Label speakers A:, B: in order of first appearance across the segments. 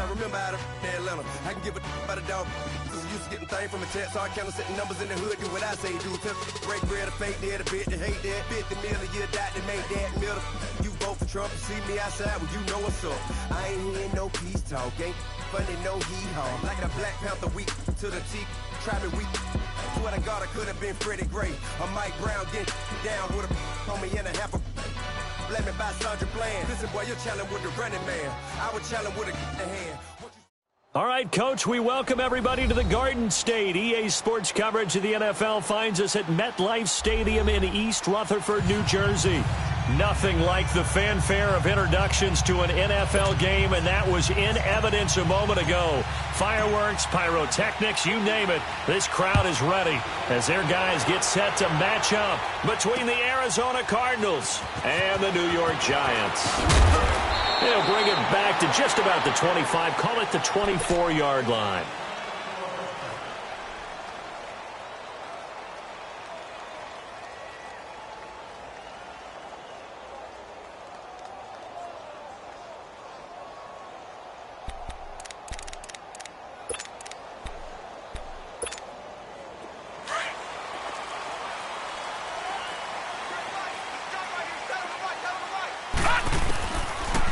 A: I remember how to Atlanta. I can give a about a dog. Used to getting things from a text, so I count setting numbers in the hood. Do what I say, do. Break bread, a fake dead, a bit to hate that. 50 million a year, that make that middle. You vote for Trump, you see me outside, well, you know what's up. I ain't hearing no peace talk, ain't funny, no hee-haw. Like a Black Panther week to the teeth, try me weak. Swear to God, I could have been Freddie Gray. Or Mike Brown get down with a homie and a half a. Let me buy Sandra Bland. Listen, boy, you're challenging with the running man. I would challenge with a hand.
B: All right, Coach, we welcome everybody to the Garden State. EA Sports coverage of the NFL finds us at MetLife Stadium in East Rutherford, New Jersey. Nothing like the fanfare of introductions to an NFL game, and that was in evidence a moment ago. Fireworks, pyrotechnics, you name it. This crowd is ready as their guys get set to match up between the Arizona Cardinals and the New York Giants. They'll bring it back to just about the 25, call it the 24-yard line.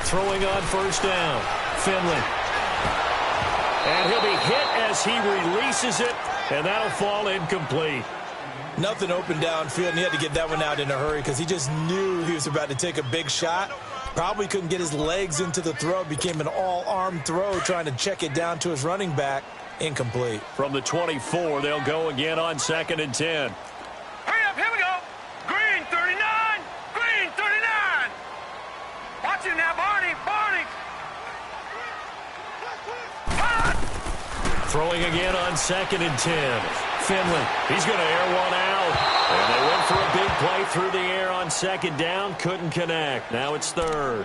B: Throwing on first down, Finley. And he'll be hit as he releases it, and that'll fall incomplete.
C: Nothing open downfield, and he had to get that one out in a hurry because he just knew he was about to take a big shot. Probably couldn't get his legs into the throw. Became an all-arm throw trying to check it down to his running back. Incomplete.
B: From the 24, they'll go again on 2nd and 10.
D: Hurry up, here we go. Green 39, green 39. Watch him now, Barney, Barney.
B: Throwing again on 2nd and 10. Finley, he's going to air one out. And they went for a big play through the air on 2nd down. Couldn't connect. Now it's 3rd.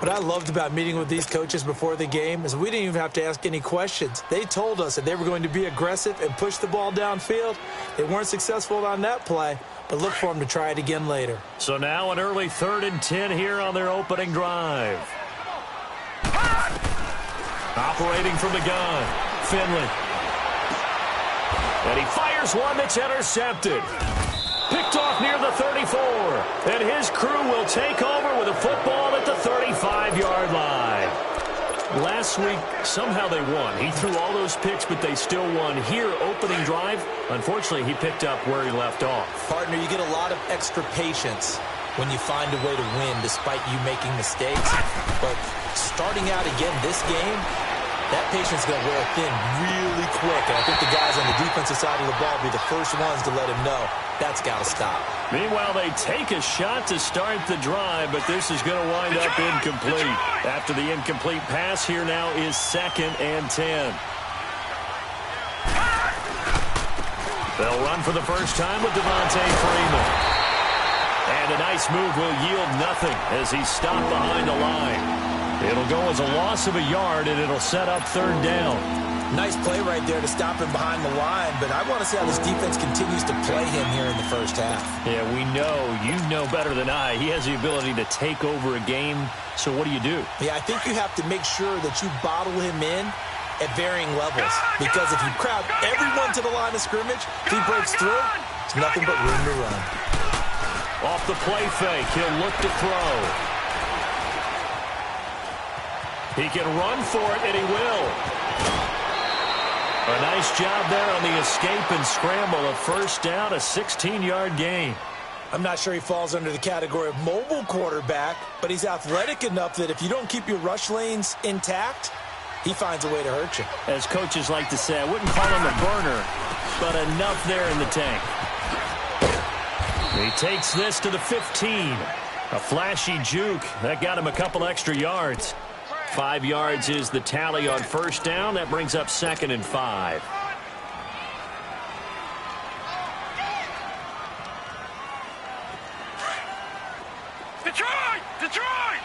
C: What I loved about meeting with these coaches before the game is we didn't even have to ask any questions. They told us that they were going to be aggressive and push the ball downfield. They weren't successful on that play, but look for them to try it again later.
B: So now an early 3rd and 10 here on their opening drive. Operating from the gun, Finley. And he fires one that's intercepted. Picked off near the 34. And his crew will take over with a football at the 35-yard line. Last week, somehow they won. He threw all those picks, but they still won. Here, opening drive, unfortunately, he picked up where he left off.
C: Partner, you get a lot of extra patience when you find a way to win despite you making mistakes. But starting out again this game, that patience is going to wear thin really quick. And I think the guys on the defensive side of the ball will be the first ones to let him know that's got to stop.
B: Meanwhile, they take a shot to start the drive, but this is going to wind up incomplete. After the incomplete pass, here now is 2nd and 10. They'll run for the first time with Devontae Freeman. And a nice move will yield nothing as he's stopped behind the line. It'll go as a loss of a yard, and it'll set up 3rd down.
C: Nice play right there to stop him behind the line, but I want to see how this defense continues to play him here in the first half.
B: Yeah, we know. You know better than I. He has the ability to take over a game, so what do you do?
C: Yeah, I think you have to make sure that you bottle him in at varying levels, because if you crowd everyone to the line of scrimmage, if he breaks through, it's nothing but room to run.
B: Off the play fake, he'll look to throw. He can run for it, and he will. A nice job there on the escape and scramble. A first down, a 16-yard gain.
C: I'm not sure he falls under the category of mobile quarterback, but he's athletic enough that if you don't keep your rush lanes intact, he finds a way to hurt you.
B: As coaches like to say, I wouldn't call him a burner, but enough there in the tank. He takes this to the 15. A flashy juke. That got him a couple extra yards. 5 yards is the tally on first down. That brings up 2nd and 5.
D: Detroit! Detroit!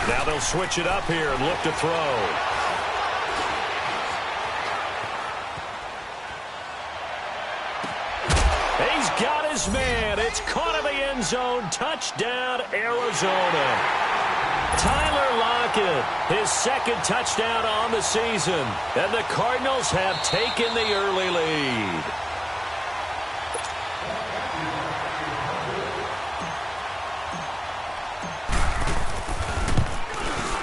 B: Now they'll switch it up here and look to throw. He's got his man. It's caught in the end zone. Touchdown, Arizona. Tyler Lockett, his second touchdown on the season. And the Cardinals have taken the early lead.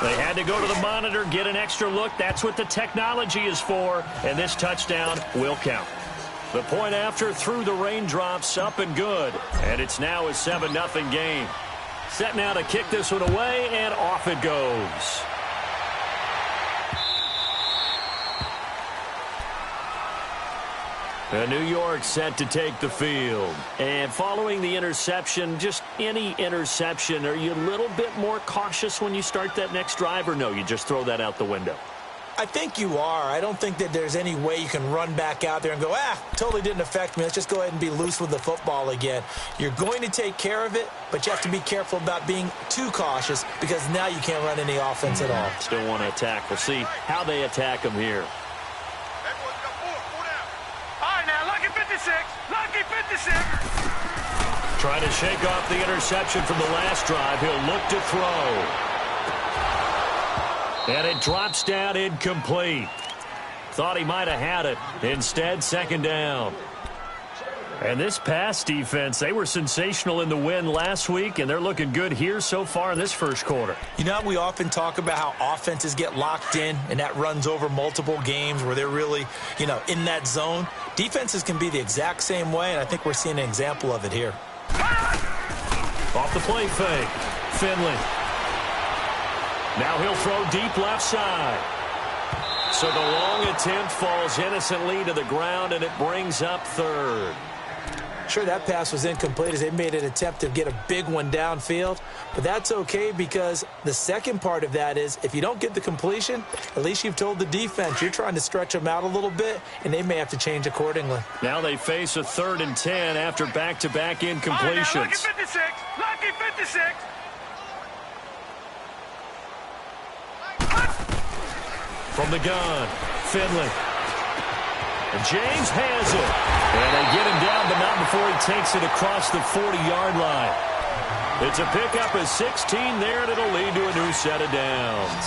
B: They had to go to the monitor, get an extra look. That's what the technology is for. And this touchdown will count. The point after through the raindrops, up and good. And it's now a 7-0 game. Set now to kick this one away, and off it goes. New York set to take the field. And following the interception, just any interception, are you a little bit more cautious when you start that next drive, or no, you just throw that out the window?
C: I think you are. I don't think that there's any way you can run back out there and go, totally didn't affect me. Let's just go ahead and be loose with the football again. You're going to take care of it, but you have to be careful about being too cautious because now you can't run any offense at all.
B: Still want to attack. We'll see how they attack them here.
D: All right, now, lucky 56. Lucky 56.
B: Trying to shake off the interception from the last drive. He'll look to throw. And it drops down incomplete. Thought he might have had it. Instead, second down. And this pass defense, they were sensational in the win last week, and they're looking good here so far in this first quarter.
C: You know, we often talk about how offenses get locked in, and that runs over multiple games where they're really, in that zone. Defenses can be the exact same way, and I think we're seeing an example of it here.
B: Off the play fake. Finley. Now he'll throw deep left side. So the long attempt falls innocently to the ground, and it brings up third.
C: Sure, that pass was incomplete as they made an attempt to get a big one downfield. But that's okay because the second part of that is if you don't get the completion, at least you've told the defense you're trying to stretch them out a little bit, and they may have to change accordingly.
B: Now they face a 3rd and 10 after back-to-back incompletions.
D: Lucky 56. Lucky 56.
B: From the gun, Finley. And James has it. And they get him down, but not before he takes it across the 40-yard line. It's a pickup of 16 there, and it'll lead to a new set of downs.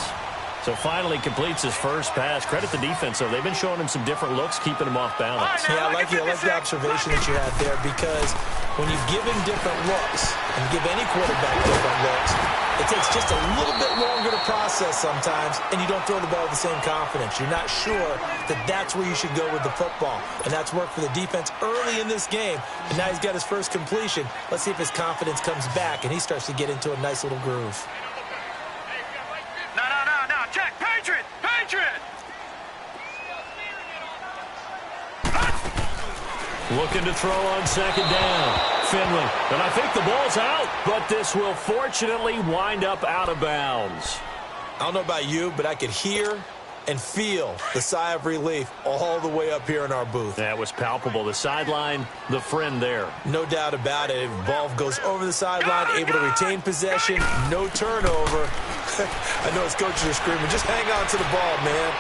B: So finally completes his first pass. Credit the defense, though. They've been showing him some different looks, keeping him off balance.
C: Yeah, I like the observation that you had there because when you give him different looks and give any quarterback different looks, it takes just a little bit longer to process sometimes, and you don't throw the ball with the same confidence. You're not sure that that's where you should go with the football, and that's worked for the defense early in this game, and now he's got his first completion. Let's see if his confidence comes back, and he starts to get into a nice little groove.
D: No. Check. Patriot.
B: Looking to throw on second down. Finley. And I think the ball's out, but this will fortunately wind up out of bounds.
C: I don't know about you, but I could hear and feel the sigh of relief all the way up here in our booth.
B: That was palpable. The sideline, the friend there.
C: No doubt about it. Ball goes over the sideline, able to retain possession, no turnover. I know his coaches are screaming, just hang on to the ball, man.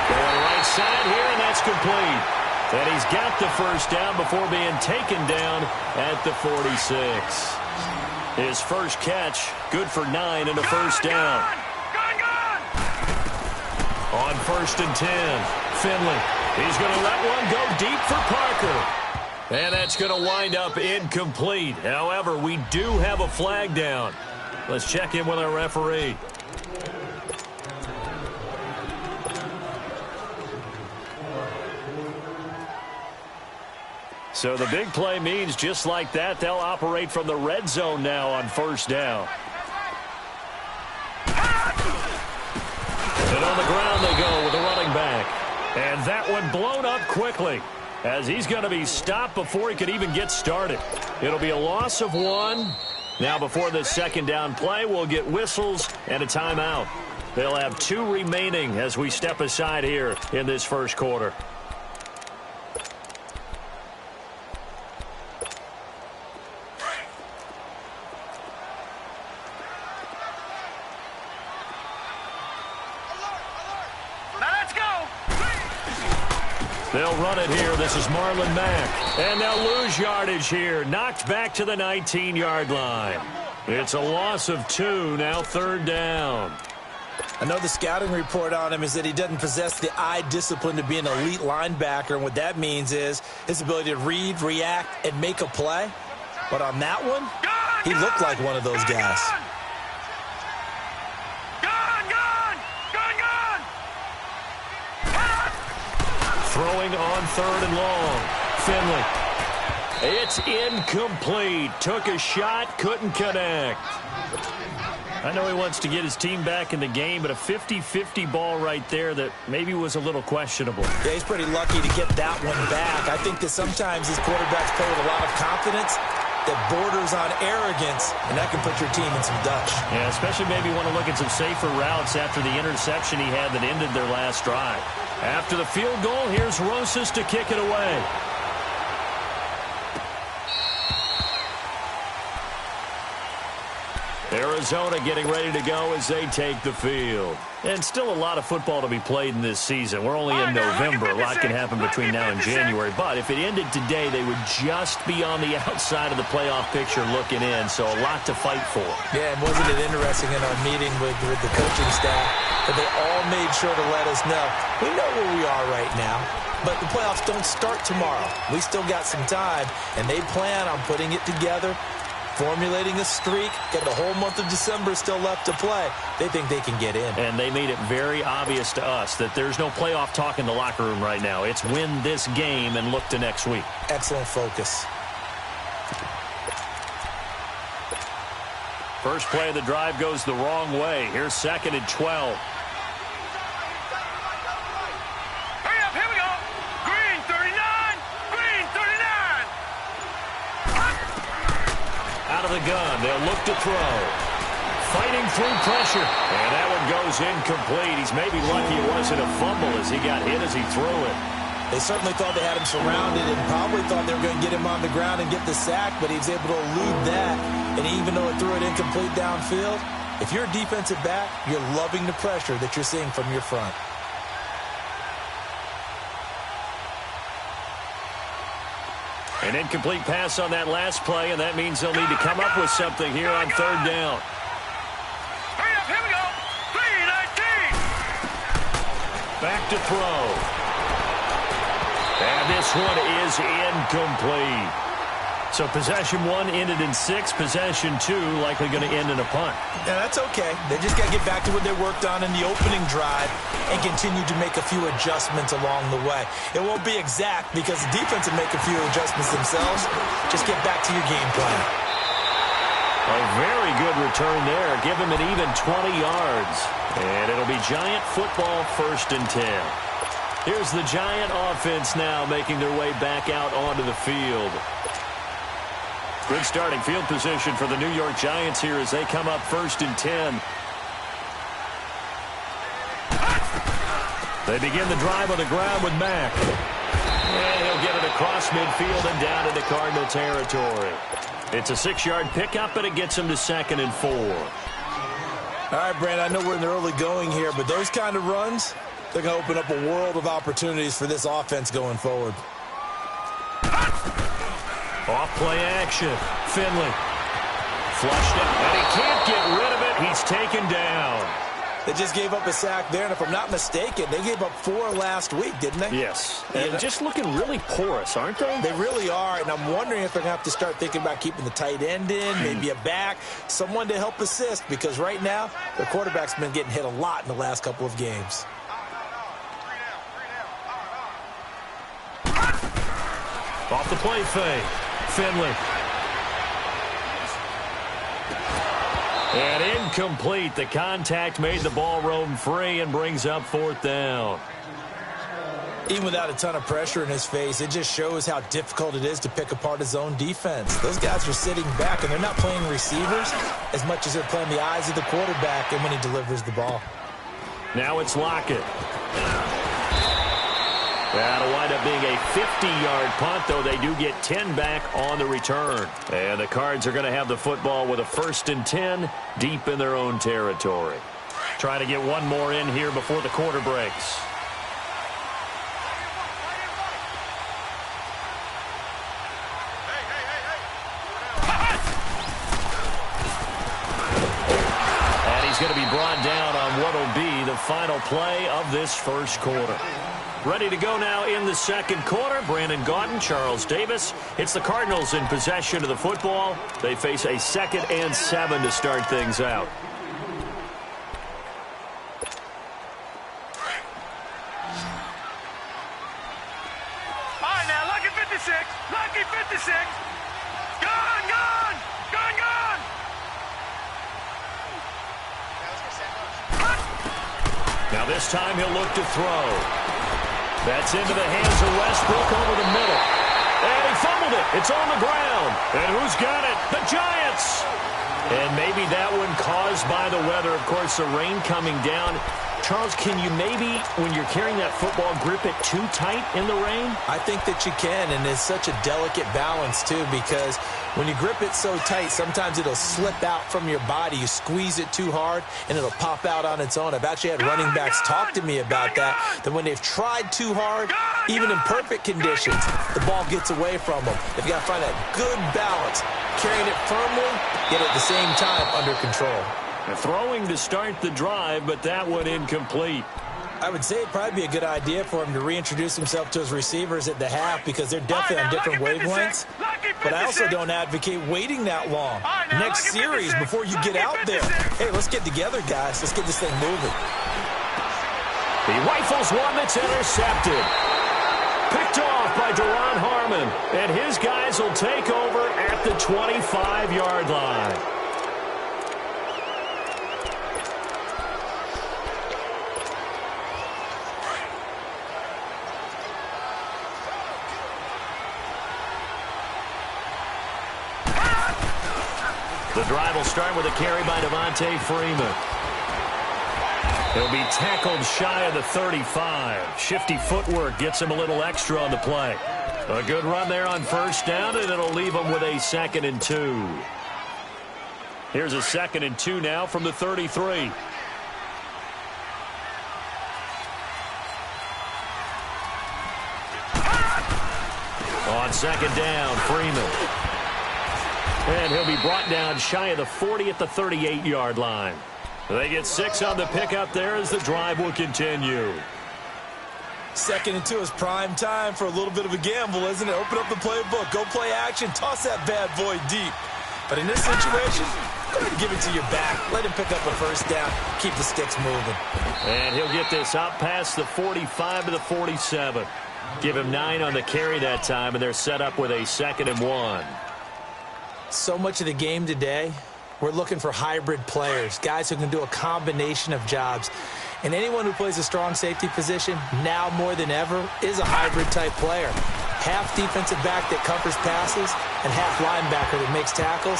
B: Going right side here, and that's complete. And he's got the first down before being taken down at the 46. His first catch, good for 9 and a first down.
D: Gone!
B: On 1st and 10, Finley. He's going to let one go deep for Parker. And that's going to wind up incomplete. However, we do have a flag down. Let's check in with our referee. So the big play means just like that, they'll operate from the red zone now on 1st down. And on the ground they go with the running back. And that one blown up quickly as he's going to be stopped before he could even get started. It'll be a loss of 1. Now before this second down play, we'll get whistles and a timeout. They'll have 2 remaining as we step aside here in this first quarter. They'll run it here. This is Marlon Mack. And they'll lose yardage here. Knocked back to the 19-yard line. It's a loss of 2, now 3rd down.
C: I know the scouting report on him is that he doesn't possess the eye discipline to be an elite linebacker, and what that means is his ability to read, react, and make a play. But on that one, he looked like one of those guys.
B: Throwing on 3rd and long. Finley. It's incomplete. Took a shot, couldn't connect. I know he wants to get his team back in the game, but a 50-50 ball right there that maybe was a little questionable.
C: Yeah, he's pretty lucky to get that one back. I think that sometimes these quarterbacks play with a lot of confidence that borders on arrogance, and that can put your team in some dutch.
B: Yeah, especially maybe want to look at some safer routes after the interception he had that ended their last drive. After the field goal, here's Rosas to kick it away. Arizona getting ready to go as they take the field. And still a lot of football to be played in this season. We're only in November. A lot can happen between now and January. But if it ended today, they would just be on the outside of the playoff picture looking in. So a lot to fight for.
C: Yeah, and wasn't it interesting in our meeting with the coaching staff that they all made sure to let us know, we know where we are right now, but the playoffs don't start tomorrow. We still got some time, and they plan on putting it together, formulating a streak, got the whole month of December still left to play. They think they can get in.
B: And they made it very obvious to us that there's no playoff talk in the locker room right now. It's win this game and look to next week.
C: Excellent focus.
B: First play of the drive goes the wrong way. Here's 2nd and 12.
D: Hurry up, here we go. Green 39, green 39.
B: Out of the gun, they'll look to throw. Fighting through pressure. And that one goes incomplete. He's maybe lucky it wasn't a fumble as he got hit as he threw it.
C: They certainly thought they had him surrounded and probably thought they were going to get him on the ground and get the sack, but he was able to elude that. And even though it threw it incomplete downfield, if you're a defensive back, you're loving the pressure that you're seeing from your front.
B: An incomplete pass on that last play, and that means they'll need to come up with something here on 3rd down.
D: Hurry up, here we go. 3-19.
B: Back to throw. And this one is incomplete. So possession 1 ended in 6. Possession 2 likely going to end in a punt.
C: Yeah, that's okay. They just got to get back to what they worked on in the opening drive and continue to make a few adjustments along the way. It won't be exact because the defense will make a few adjustments themselves. Just get back to your game plan.
B: A very good return there. Give him an even 20 yards. And it'll be Giant football, 1st and 10. Here's the Giant offense now making their way back out onto the field. Good starting field position for the New York Giants here as they come up 1st and 10. They begin the drive on the ground with Mack. And he'll get it across midfield and down into Cardinal territory. It's a 6-yard pickup, but it gets him to 2nd and 4.
C: All right, Brand, I know we're in the early going here, but those kind of runs, they're going to open up a world of opportunities for this offense going forward.
B: Off play action. Finley. Flushed out. And he can't get rid of it. He's taken down.
C: They just gave up a sack there, and if I'm not mistaken, they gave up 4 last week, didn't they?
B: Yes. And just looking really porous, aren't they?
C: They really are, and I'm wondering if they're going to have to start thinking about keeping the tight end in, maybe a back, someone to help assist, because right now, their quarterback's been getting hit a lot in the last couple of games.
B: Off the play fake. Finley. And incomplete. The contact made the ball roam free and brings up 4th down.
C: Even without a ton of pressure in his face, it just shows how difficult it is to pick apart his own defense. Those guys are sitting back, and they're not playing receivers as much as they're playing the eyes of the quarterback and when he delivers the ball.
B: Now it's Lockett. That'll wind up being a 50-yard punt, though they do get 10 back on the return. And the Cards are going to have the football with a 1st and 10 deep in their own territory. Trying to get one more in here before the quarter breaks. he's going to be brought down on what will be the final play of this first quarter. Ready to go now in the second quarter. Brandon Gaudin, Charles Davis. It's the Cardinals in possession of the football. They face a 2nd and 7 to start things out.
D: All right, now, lucky 56. Lucky 56. Gone, gone. Gone, gone.
B: Now this time he'll look to throw. That's into the hands of Westbrook over the middle. And he fumbled it. It's on the ground. And who's got it? The Giants. And maybe that one caused by the weather. Of course, the rain coming down. Charles, can you maybe, when you're carrying that football, grip it too tight in the rain?
C: I think that you can, and it's such a delicate balance, too, because when you grip it so tight, sometimes it'll slip out from your body. You squeeze it too hard, and it'll pop out on its own. I've actually had running backs talk to me about that when they've tried too hard, even in perfect conditions, the ball gets away from them. They've got to find that good balance, carrying it firmly, yet at the same time under control.
B: Throwing to start the drive, but that one incomplete.
C: I would say it'd probably be a good idea for him to reintroduce himself to his receivers at the half because they're definitely on different wavelengths. But I also don't advocate waiting that long. Next series, before you get out there, hey, let's get together, guys. Let's get this thing moving.
B: He rifles one that's intercepted. Picked off by Duron Harmon. And his guys will take over at the 25-yard line. The drive will start with a carry by Devontae Freeman. He'll be tackled shy of the 35. Shifty footwork gets him a little extra on the play. A good run there on first down, and it'll leave him with a 2nd and 2. Here's a 2nd and 2 now from the 33. On 2nd down, Freeman. And he'll be brought down shy of the 40 at the 38-yard line. They get 6 on the pickup there as the drive will continue.
C: 2nd and 2 is prime time for a little bit of a gamble, isn't it? Open up the playbook, go play action, toss that bad boy deep. But in this situation, go ahead and give it to your back. Let him pick up a first down, keep the sticks moving.
B: And he'll get this out past the 45 to the 47. Give him 9 on the carry that time, and they're set up with a 2nd and 1.
C: So much of the game today, we're looking for hybrid players, guys who can do a combination of jobs. And anyone who plays a strong safety position, now more than ever, is a hybrid-type player. Half defensive back that covers passes and half linebacker that makes tackles.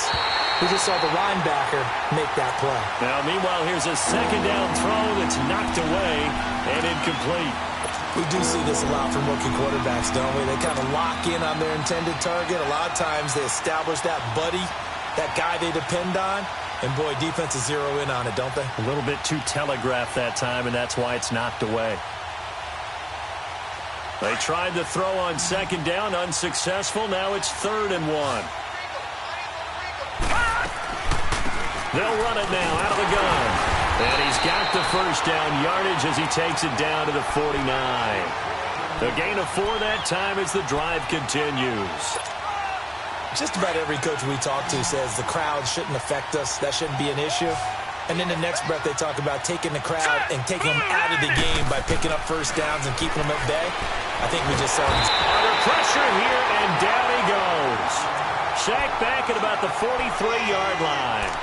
C: We just saw the linebacker make that play.
B: Now, meanwhile, here's a 2nd down throw that's knocked away and incomplete.
C: We do see this a lot from rookie quarterbacks, don't we? They kind of lock in on their intended target. A lot of times they establish that buddy, that guy they depend on, and boy, defenses zero in on it, don't they?
B: A little bit too telegraphed that time, and that's why it's knocked away. They tried the throw on 2nd down, unsuccessful. Now it's 3rd and 1. They'll run it now out of the gun. And he's got the first down yardage as he takes it down to the 49. A gain of 4 that time as the drive continues.
C: Just about every coach we talk to says the crowd shouldn't affect us. That shouldn't be an issue. And in the next breath, they talk about taking the crowd and taking them out of the game by picking up first downs and keeping them at bay. I think we just saw them.
B: Under pressure here, and down he goes. Sacked back at about the 43-yard line.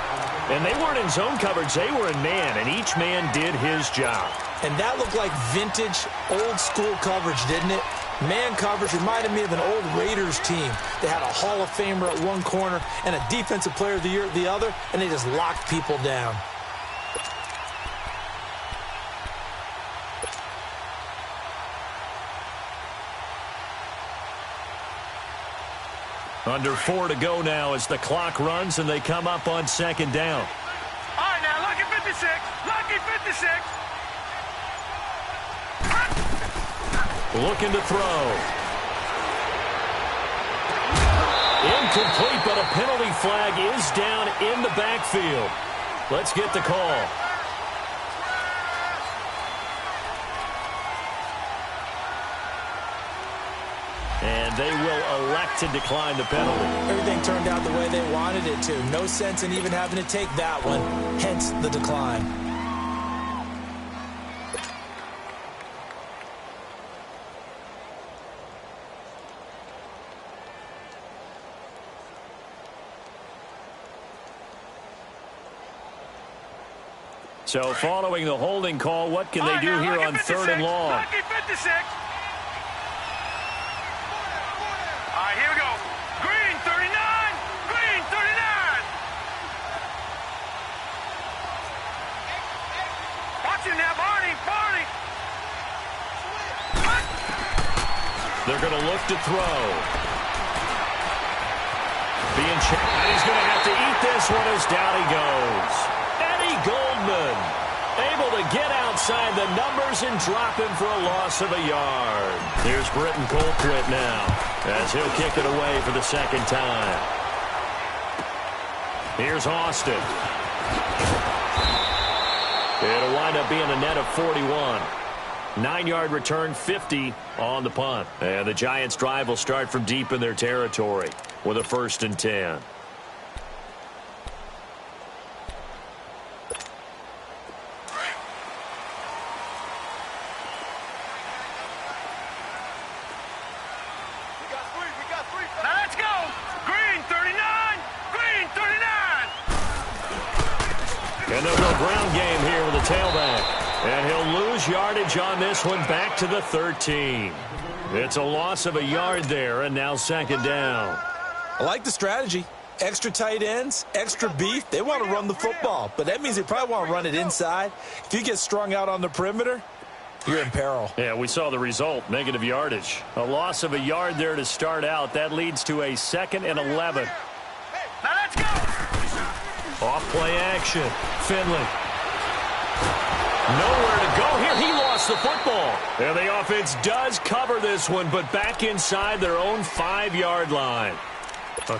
B: And they weren't in zone coverage. They were in man, and each man did his job.
C: And that looked like vintage, old-school coverage, didn't it? Man coverage reminded me of an old Raiders team. They had a Hall of Famer at one corner and a Defensive Player of the Year at the other, and they just locked people down.
B: Under 4 to go now as the clock runs and they come up on 2nd down.
D: All right, now, lucky 56. Lucky 56.
B: Looking to throw. Incomplete, but a penalty flag is down in the backfield. Let's get the call. And they will elect to decline the penalty.
C: Everything turned out the way they wanted it to. No sense in even having to take that one, hence the decline.
B: So following the holding call, what can they do here on 3rd and long?
D: All right, here we go. Green 39. Green 39. Watch him now, Barney. Barney.
B: They're going to look to throw. Being checked. And he's going to have to eat this one as down he goes. Goldman able to get outside the numbers and drop him for a loss of a yard. Here's Britton Colquitt now as he'll kick it away for the second time. Here's Austin. It'll wind up being a net of 41. 9-yard return, 50 on the punt. And the Giants' drive will start from deep in their territory with a 1st and 10. And they'll go ground game here with a tailback. And he'll lose yardage on this one back to the 13. It's a loss of a yard there, and now 2nd down.
C: I like the strategy. Extra tight ends, extra beef. They want to run the football, but that means they probably want to run it inside. If you get strung out on the perimeter, you're in peril.
B: Yeah, we saw the result, negative yardage. A loss of a yard there to start out. That leads to a 2nd and 11.
D: Now let's go.
B: Off-play action. Finley. Nowhere to go here. He lost the football. And the offense does cover this one, but back inside their own 5-yard line.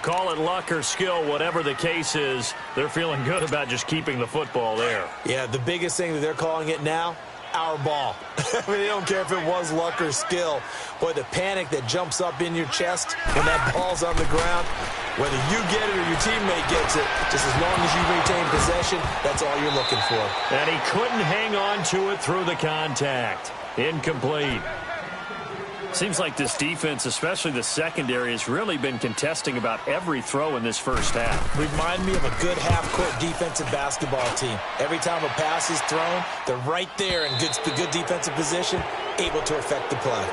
B: Call it luck or skill, whatever the case is, they're feeling good about just keeping the football there.
C: Yeah, the biggest thing that they're calling it now, our ball. I mean, they don't care if it was luck or skill. Boy, the panic that jumps up in your chest when that ball's on the ground, whether you get it or your teammate gets it, just as long as you retain possession, that's all you're looking for.
B: And he couldn't hang on to it through the contact. Incomplete. Seems like this defense, especially the secondary, has really been contesting about every throw in this first half.
C: Remind me of a good half-court defensive basketball team. Every time a pass is thrown, they're right there in good defensive position, able to affect the play.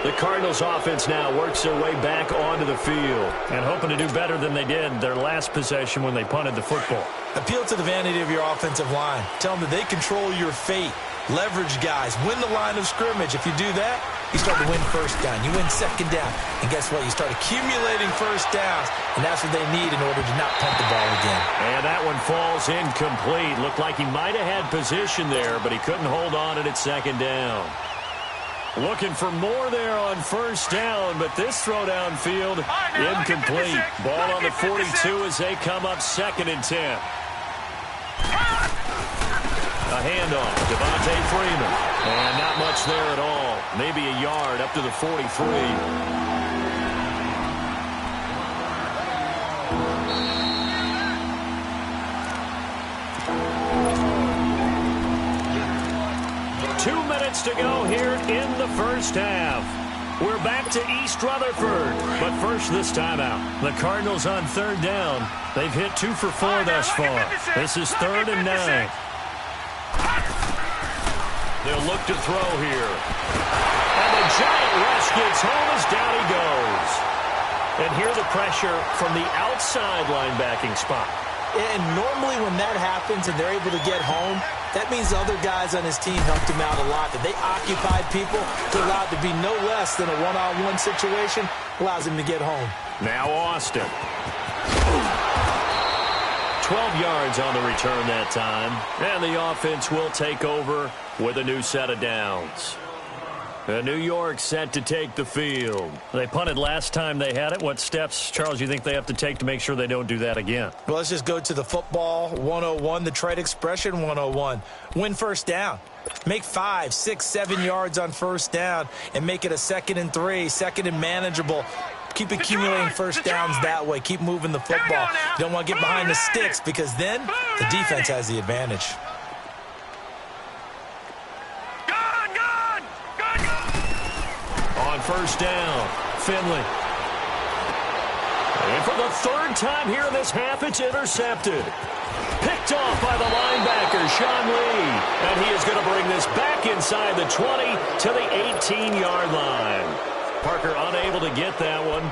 B: The Cardinals offense now works their way back onto the field and hoping to do better than they did their last possession when they punted the football.
C: Appeal to the vanity of your offensive line. Tell them that they control your fate. Leverage guys. Win the line of scrimmage. If you do that, you start to win 1st down. You win 2nd down. And guess what? You start accumulating 1st downs. And that's what they need in order to not punt the ball again.
B: And that one falls incomplete. Looked like he might have had position there, but he couldn't hold on it at 2nd down. Looking for more there on 1st down, but this throw downfield, incomplete. Ball on the 42 as they come up 2nd and 10. A handoff, Devontae Freeman. And not much there at all. Maybe a yard up to the 43. To go here in the first half. We're back to East Rutherford, but first this time out. The Cardinals on 3rd down. They've hit 2 for 4 thus far. This is 3rd and 9. They'll look to throw here. And the giant rush gets home as down he goes. And here the pressure from the outside linebacking spot.
C: And normally when that happens and they're able to get home, that means the other guys on his team helped him out a lot. That they occupied people to allow it to be no less than a one-on-one situation, allows him to get home.
B: Now Austin. 12 yards on the return that time. And the offense will take over with a new set of downs. New York set to take the field. They punted last time they had it. What steps, Charles, you think they have to take to make sure they don't do that again?
C: Well, let's just go to the football 101, the trade expression 101. Win 1st down. Make 5, 6, 7 yards on first down and make it a 2nd and 3, 2nd and manageable. Keep accumulating first downs that way. Keep moving the football. You don't want to get behind the sticks because then the defense has the advantage.
B: On first down, Finley. And for the 3rd time here in this half, it's intercepted. Picked off by the linebacker, Sean Lee. And he is going to bring this back inside the 20 to the 18-yard line. Parker unable to get that one.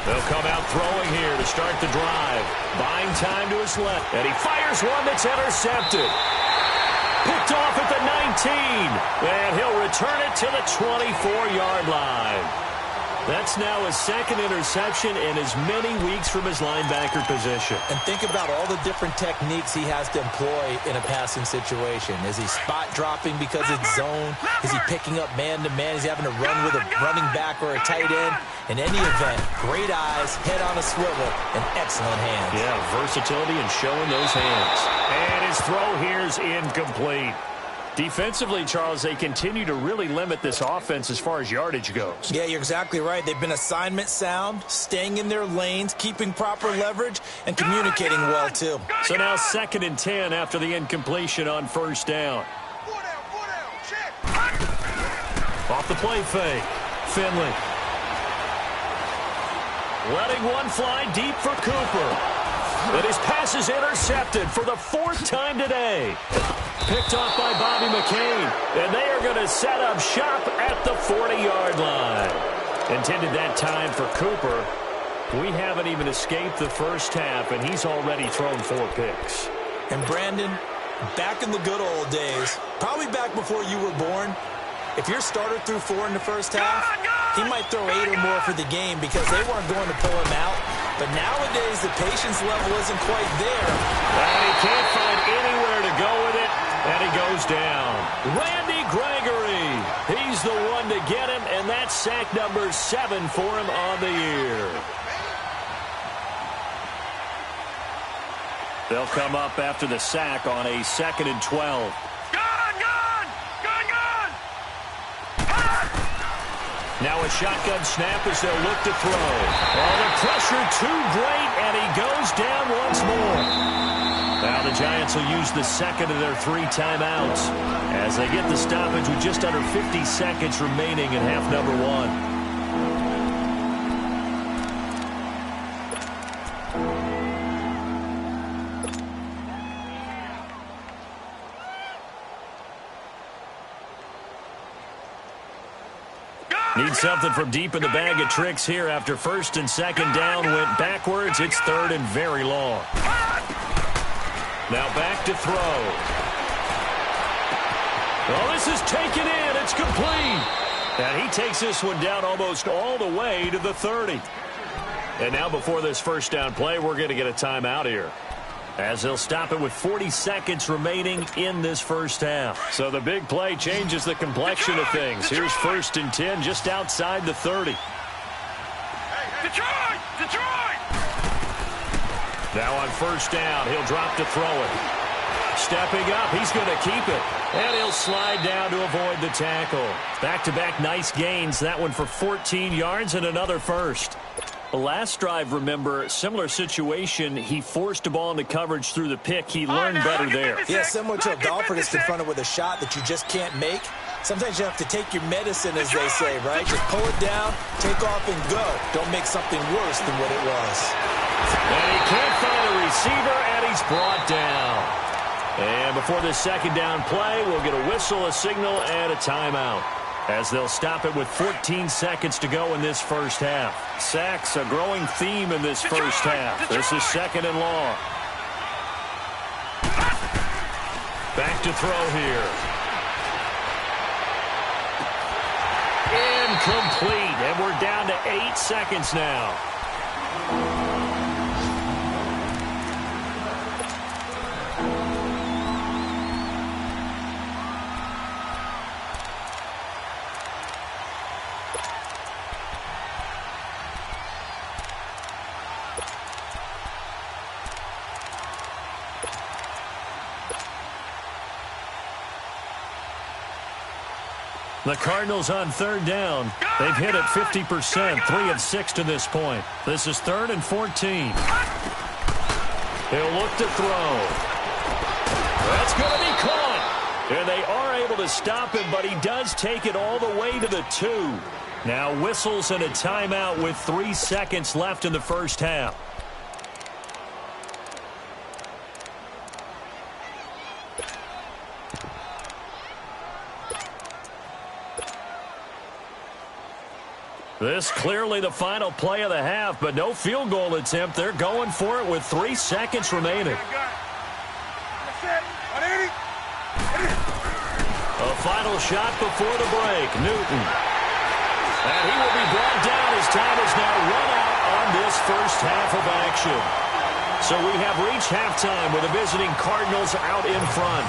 B: They'll come out throwing here to start the drive. Buying time to his left. And he fires one that's intercepted. Picked off at the 19. And he'll return it to the 24-yard line. That's now his 2nd interception in as many weeks from his linebacker position.
C: And think about all the different techniques he has to employ in a passing situation. Is he spot dropping because it's zone? Is he picking up man-to-man? Is he having to run with a running back or a tight end? In any event, great eyes, head on a swivel, and excellent hands.
B: Yeah, versatility and showing those hands. And his throw here's incomplete. Defensively, Charles, they continue to really limit this offense as far as yardage goes.
C: Yeah, you're exactly right. They've been assignment sound, staying in their lanes, keeping proper leverage, and communicating well, too.
B: So now 2nd and 10 after the incompletion on first down. Off the play fake, Finley. Letting one fly deep for Cooper. And his pass is intercepted for the 4th time today. Picked off by Bobby McCain. And they are going to set up shop at the 40-yard line. Intended that time for Cooper. We haven't even escaped the first half, and he's already thrown 4 picks.
C: And Brandon, back in the good old days, probably back before you were born, if your starter threw 4 in the first half, he might throw 8 or more for the game because they weren't going to pull him out. But nowadays, the patience level isn't quite there.
B: And he can't find anywhere to go with it, and he goes down. Randy Gregory, he's the one to get him, and that's sack number 7 for him on the year. They'll come up after the sack on a 2nd and 12. Now a shotgun snap as they'll look to throw. Oh, the pressure too great, and he goes down once more. Now the Giants will use the 2nd of their 3 timeouts as they get the stoppage with just under 50 seconds remaining in half number 1. Need something from deep in the bag of tricks here after 1st and 2nd down went backwards. It's 3rd and very long. Now back to throw. Well, this is taken in. It's complete. And he takes this one down almost all the way to the 30. And now before this first down play, we're going to get a timeout here, as they'll stop it with 40 seconds remaining in this first half. So the big play changes the complexion of things. Here's 1st and 10 just outside the 30.
D: Detroit! Detroit!
B: Now on first down, he'll drop to throw it. Stepping up, he's going to keep it. And he'll slide down to avoid the tackle. Back-to-back nice gains. That one for 14 yards and another first. The last drive, remember, similar situation. He forced a ball into coverage through the pick. He learned better there.
C: Yeah, similar to a golfer that's confronted with a shot that you just can't make. Sometimes you have to take your medicine, as they say, right? Just pull it down, take off, and go. Don't make something worse than what it was.
B: And he can't find a receiver, and he's brought down. And before this 2nd down play, we'll get a whistle, a signal, and a timeout, as they'll stop it with 14 seconds to go in this first half. Sacks, a growing theme in this first half. This is 2nd and long. Back to throw here. Incomplete, and we're down to 8 seconds now. The Cardinals on third down. They've hit it 50%, 3 of 6 to this point. This is 3rd and 14. He'll look to throw. That's going to be caught. And they are able to stop him, but he does take it all the way to the 2. Now whistles and a timeout with 3 seconds left in the first half. This clearly the final play of the half, but no field goal attempt. They're going for it with 3 seconds remaining. A final shot before the break. Newton. And he will be brought down. His time is now run out on this first half of action. So we have reached halftime with the visiting Cardinals out in front.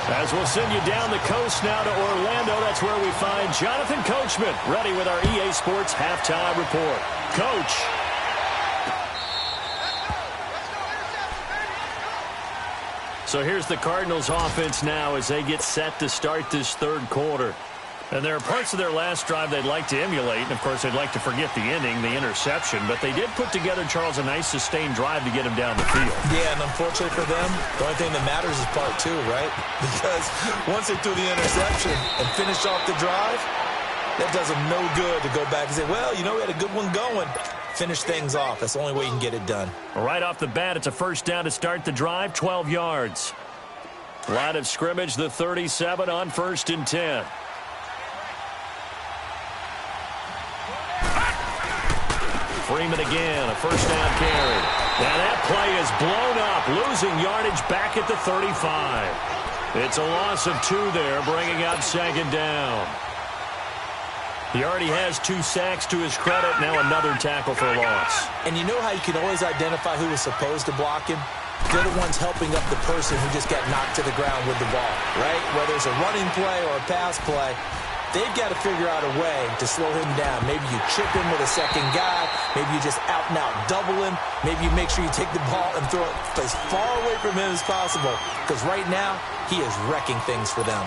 B: As we'll send you down the coast now to Orlando, that's where we find Jonathan Coachman, ready with our EA Sports Halftime Report. Coach. So here's the Cardinals offense now as they get set to start this third quarter. And there are parts of their last drive they'd like to emulate. And, of course, they'd like to forget the inning, the interception. But they did put together, Charles, a nice sustained drive to get him down the field.
C: Yeah, and unfortunately for them, the only thing that matters is part 2, right? Because once they threw the interception and finished off the drive, that does them no good to go back and say, well, you know, we had a good one going. Finish things off. That's the only way you can get it done.
B: Right off the bat, it's a first down to start the drive, 12 yards. Line of scrimmage, the 37 on 1st and 10. Freeman again, a first down carry. Now that play is blown up, losing yardage back at the 35. It's a loss of 2 there, bringing up 2nd down. He already has 2 sacks to his credit, now another tackle for a loss.
C: And you know how you can always identify who was supposed to block him? They're the ones helping up the person who just got knocked to the ground with the ball, right? Whether it's a running play or a pass play, they've got to figure out a way to slow him down. Maybe you chip him with a second guy. Maybe you just out-and-out double him. Maybe you make sure you take the ball and throw it as far away from him as possible. Because right now, he is wrecking things for them.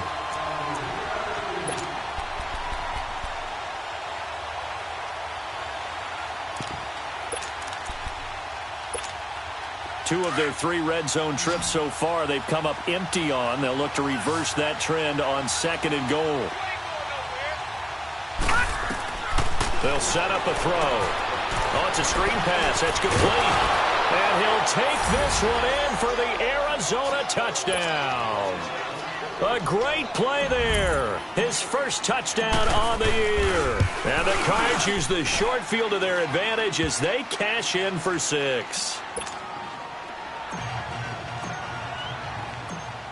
B: Two of their 3 red zone trips so far, they've come up empty on. They'll look to reverse that trend on 2nd and goal. They'll set up a throw. Oh, it's a screen pass. That's complete. And he'll take this one in for the Arizona touchdown. A great play there. His first touchdown on the year. And the Cards use the short field to their advantage as they cash in for 6.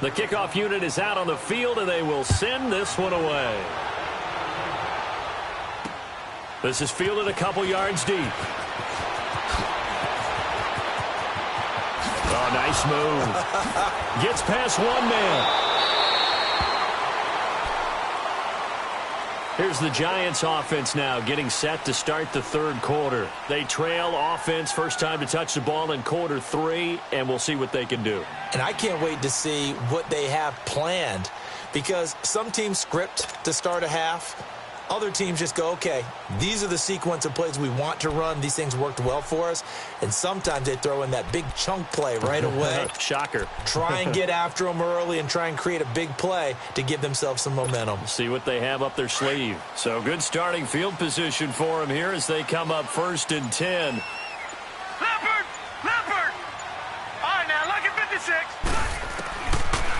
B: The kickoff unit is out on the field, and they will send this one away. This is fielded a couple yards deep. Oh, nice move. Gets past 1 man. Here's the Giants offense now getting set to start the third quarter. They trail offense first time to touch the ball in quarter 3, and we'll see what they can do.
C: And I can't wait to see what they have planned, because some teams script to start a half. Other teams just go, okay, these are the sequence of plays we want to run. These things worked well for us. And sometimes they throw in that big chunk play right away.
B: Shocker.
C: Try and get after them early and try and create a big play to give themselves some momentum.
B: See what they have up their sleeve. So good starting field position for them here as they come up 1st and 10.
D: Leopard! Leopard! All right, now look at 56.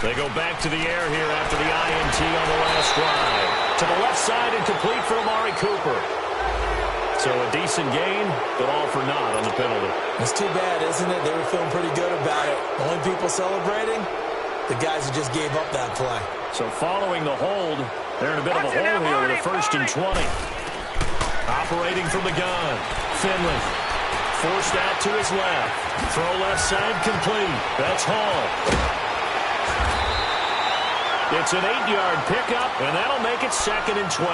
B: They go back to the air here after the INT on the last drive. To the left side and complete for Amari Cooper. So a decent gain, but all for naught on the penalty.
C: It's too bad, isn't it? They were feeling pretty good about it. Only people celebrating, the guys who just gave up that play.
B: So following the hold, they're in a bit of a hole here with a 1st and 20. Operating from the gun, Finley. Forced out to his left. Throw left side complete. That's Hall. It's an 8-yard pickup, and that'll make it 2nd and 12.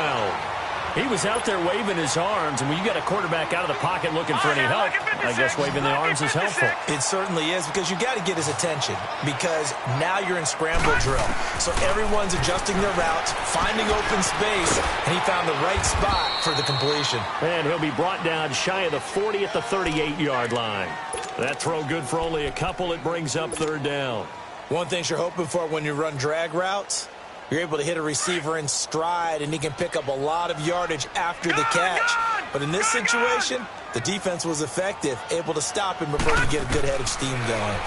B: He was out there waving his arms, and when you got a quarterback out of the pocket looking for any help, I guess waving the arms is helpful.
C: It certainly is, because you got to get his attention, because now you're in scramble drill. So everyone's adjusting their routes, finding open space, and he found the right spot for the completion.
B: And he'll be brought down shy of the 40 at the 38-yard line. That throw good for only a couple. It brings up third down.
C: One thing you're hoping for when you run drag routes, you're able to hit a receiver in stride, and he can pick up a lot of yardage after the catch. But in this situation, the defense was effective, able to stop him before he get a good head of steam going.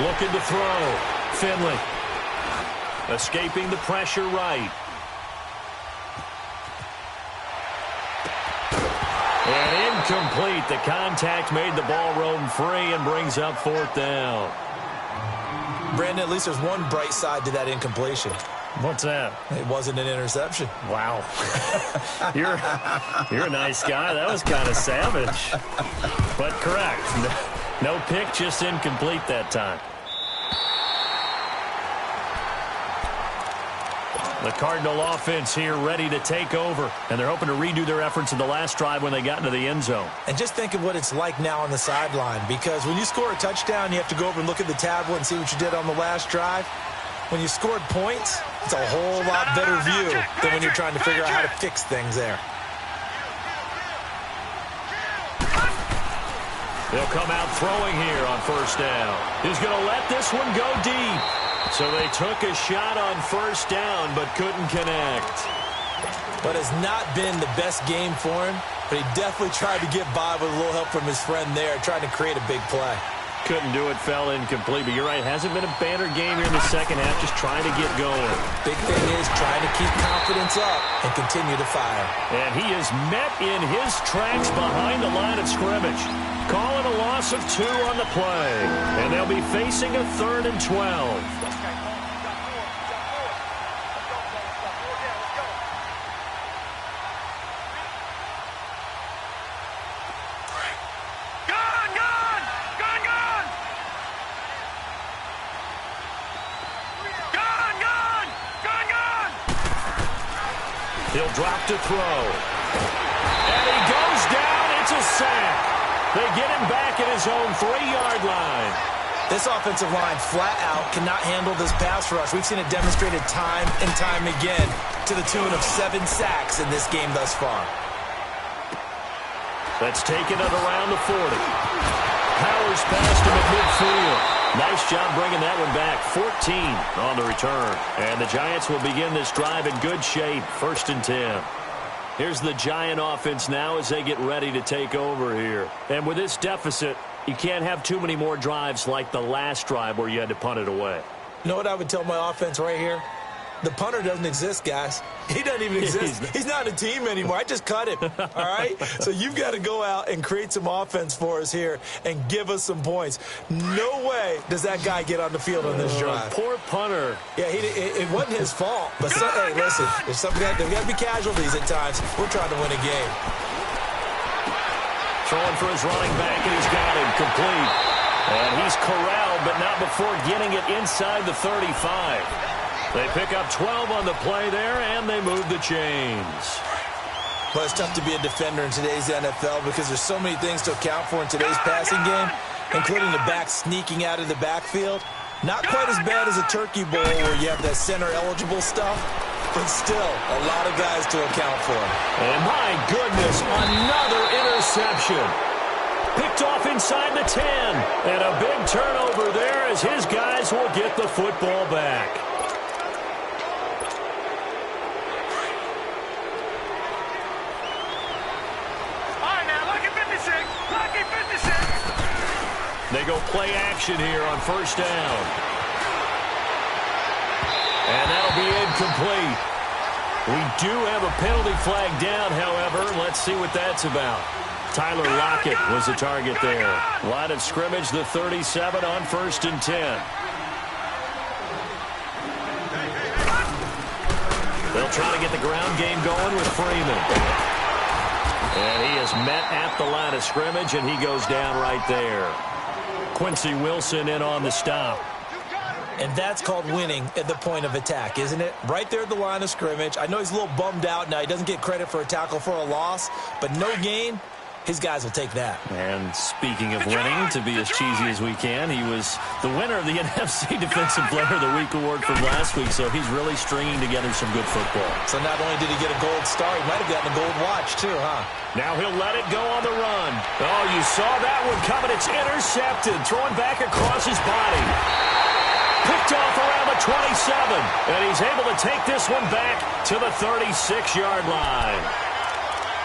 B: Looking to throw. Finley. Escaping the pressure right. And incomplete. The contact made the ball roam free and brings up fourth down.
C: Brandon, at least there's one bright side to that incompletion.
B: What's that?
C: It wasn't an interception.
B: Wow. You're a nice guy. That was kind of savage. But correct. No pick, just incomplete that time. The Cardinal offense here ready to take over, and they're hoping to redo their efforts in the last drive when they got into the end zone.
C: And just think of what it's like now on the sideline, because when you score a touchdown, you have to go over and look at the tablet and see what you did on the last drive. When you scored points, it's a whole lot better view than when you're trying to figure out how to fix things there.
B: They'll come out throwing here on first down. He's going to let this one go deep. So they took a shot on first down, but couldn't connect.
C: But it's not been the best game for him, but he definitely tried to get by with a little help from his friend there, trying to create a big play.
B: Couldn't do it, fell incomplete. But you're right, hasn't been a banner game here in the second half, just trying to get going.
C: Big thing is trying to keep confidence up and continue to fire.
B: And he is met in his tracks behind the line of scrimmage. Calling a loss of 2 on the play. And they'll be facing a 3rd and 12. He'll drop to throw. And he goes down. It's a sack. They get him back at his own 3-yard line.
C: This offensive line flat out cannot handle this pass rush. We've seen it demonstrated time and time again to the tune of 7 sacks in this game thus far.
B: That's taken it around the 40. Powers past him at midfield. Nice job bringing that one back. 14 on the return. And the Giants will begin this drive in good shape. 1st and 10. Here's the Giant offense now as they get ready to take over here. And with this deficit, you can't have too many more drives like the last drive where you had to punt it away.
C: You know what I would tell my offense right here? The punter doesn't exist, guys. He doesn't even exist. He's not a team anymore. I just cut him, all right? So you've got to go out and create some offense for us here and give us some points. No way does that guy get on the field on this drive.
B: Poor punter.
C: Yeah, it wasn't his fault. But, hey, listen, there's got to be casualties at times. We're trying to win a game.
B: Throwing for his running back, and he's got him complete. And he's corralled, but not before getting it inside the 35. They pick up 12 on the play there, and they move the chains.
C: Well, it's tough to be a defender in today's NFL because there's so many things to account for in today's passing game, including the back sneaking out of the backfield. Not quite as bad as a turkey bowl where you have that center-eligible stuff, but still a lot of guys to account for.
B: And my goodness, another interception. Picked off inside the 10. And a big turnover there as his guys will get the football back. They go play action here on first down. And that'll be incomplete. We do have a penalty flag down, however. Let's see what that's about. Tyler Lockett was the target there. Line of scrimmage, the 37 on 1st and 10. They'll try to get the ground game going with Freeman. And he is met at the line of scrimmage, and he goes down right there. Quincy Wilson in on the stop.
C: And that's called winning at the point of attack, isn't it? Right there at the line of scrimmage. I know he's a little bummed out now. He doesn't get credit for a tackle for a loss, but no gain, his guys will take that.
B: And speaking of winning, to be as cheesy as we can, he was the winner of the NFC Defensive Player of the Week award from last week, so he's really stringing together some good football.
C: So not only did he get a gold star, he might have gotten a gold watch too, huh?
B: Now he'll let it go on the run. Oh, you saw that one coming. It's intercepted. Throwing back across his body. Picked off around the 27. And he's able to take this one back to the 36-yard line.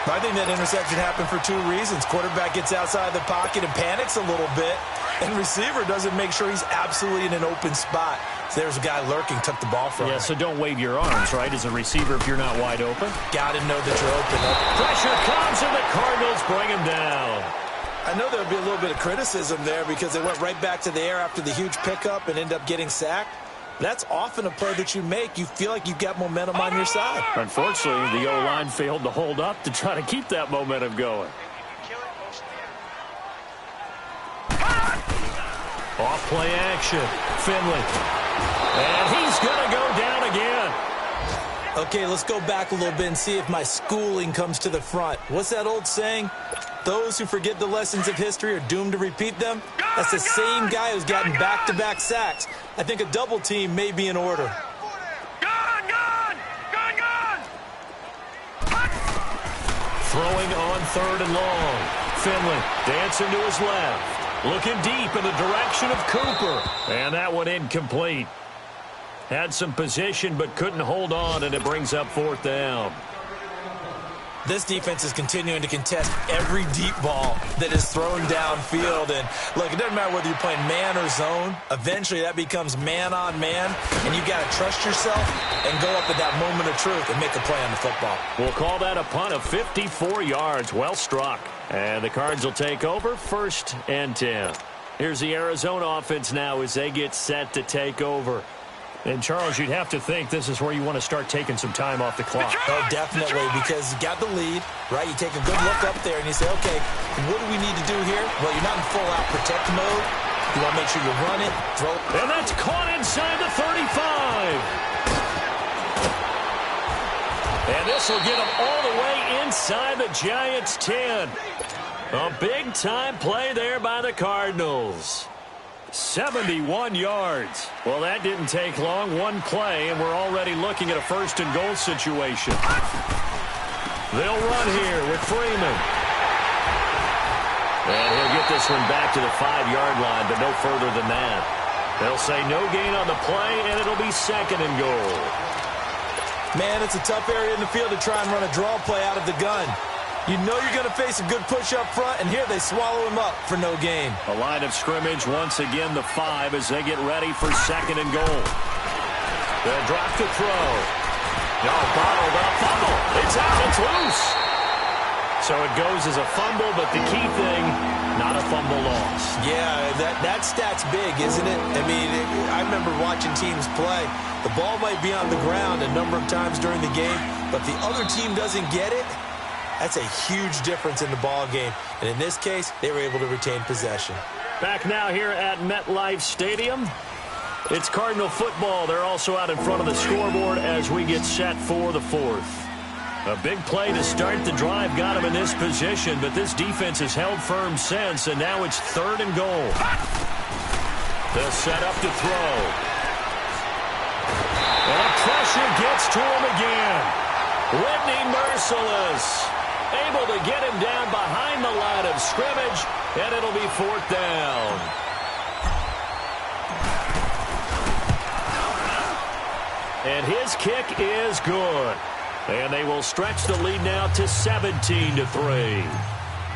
C: I think that interception happened for two reasons. Quarterback gets outside the pocket and panics a little bit, and receiver doesn't make sure he's absolutely in an open spot. So there's a guy lurking, took the ball from him.
B: Yeah, so don't wave your arms, right, as a receiver if you're not wide open.
C: Got to know that you're open.
B: Pressure comes, and the Cardinals bring him down.
C: I know there would be a little bit of criticism there because they went right back to the air after the huge pickup and ended up getting sacked. That's often a play that you make. You feel like you've got momentum on your side.
B: Unfortunately, the O-line failed to hold up to try to keep that momentum going. Off play action. Finley. And he's going to go down again.
C: Okay, let's go back a little bit and see if my schooling comes to the front. What's that old saying? Those who forget the lessons of history are doomed to repeat them. That's the same guy who's gotten back-to-back sacks. I think a double team may be in order.
B: Throwing on 3rd and long. Finley dancing to his left. Looking deep in the direction of Cooper. And that one incomplete. Had some position but couldn't hold on, and it brings up 4th down.
C: This defense is continuing to contest every deep ball that is thrown downfield. And, look, it doesn't matter whether you're playing man or zone. Eventually, that becomes man-on-man, and you've got to trust yourself and go up at that moment of truth and make a play on the football.
B: We'll call that a punt of 54 yards. Well struck. And the Cards will take over 1st and 10. Here's the Arizona offense now as they get set to take over. And, Charles, you'd have to think this is where you want to start taking some time off the clock.
C: Oh, definitely, because you got the lead, right? You take a good look up there and you say, okay, what do we need to do here? Well, you're not in full-out protect mode. You want to make sure you run it, throw it.
B: And that's caught inside the 35. And this will get them all the way inside the Giants' 10. A big-time play there by the Cardinals. 71 yards. Well, that didn't take long. One play, and we're already looking at a 1st and goal situation. They'll run here with Freeman. And he'll get this one back to the 5-yard line, but no further than that. They'll say no gain on the play, and it'll be 2nd and goal.
C: Man, it's a tough area in the field to try and run a draw play out of the gun. You know you're going to face a good push up front, and here they swallow him up for no gain.
B: A line of scrimmage, once again the 5 as they get ready for 2nd and goal. They'll drop to throw. No, bottled up, fumble. It's out, it's loose. So it goes as a fumble, but the key thing, not a fumble loss.
C: Yeah, that stat's big, isn't it? I mean, I remember watching teams play. The ball might be on the ground a number of times during the game, but the other team doesn't get it. That's a huge difference in the ball game. And in this case, they were able to retain possession.
B: Back now here at MetLife Stadium. It's Cardinal football. They're also out in front of the scoreboard as we get set for the 4th. A big play to start the drive got him in this position, but this defense has held firm since, and now it's 3rd and goal. They'll set up to throw. And the pressure gets to him again. Whitney merciless. Able to get him down behind the line of scrimmage, and it'll be 4th down. And his kick is good. And they will stretch the lead now to 17-3.